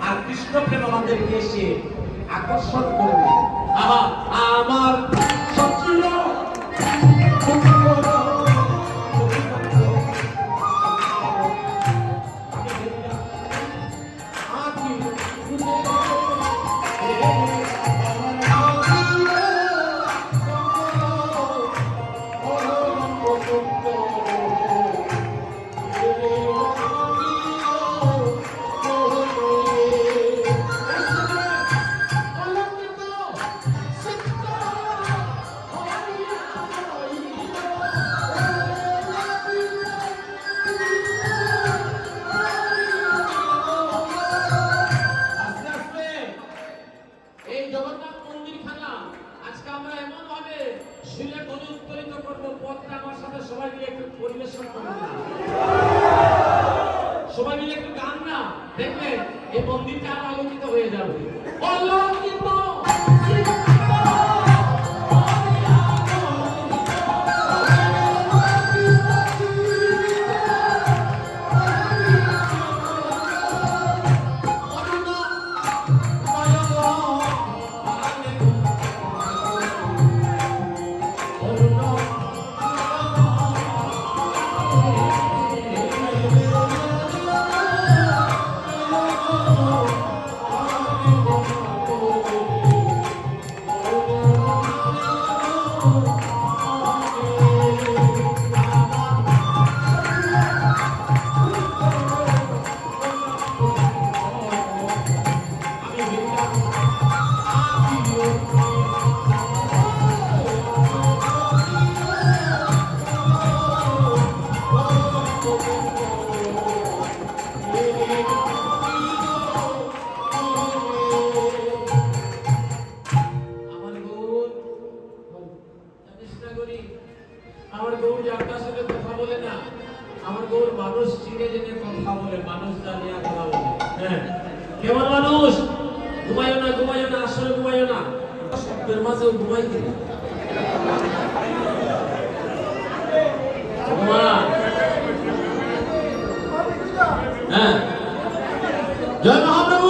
আর কৃষ্ণ প্রেম আমাদেরকে এসে আকর্ষণ করবে। আহা, আমার সচিব সবাই মিলে একটু গান না, দেখবেন এই মন্দিরটা আরো আলোকিত হয়ে যাবে। আলোকিত আমার গৌর যার সাথে কথা বলে না, আমার গৌর মানুষ চিনে জেনে কথা বলে, মানুষ জানিয়ে কথা বলে। হ্যাঁ, কেমন মানুষ? ঘুমাইও না, আসলে ঘুমাইও না, শব্দের মাঝেও ঘুমাই কিনা হ্যাঁ, জয় মহাপ্রভু।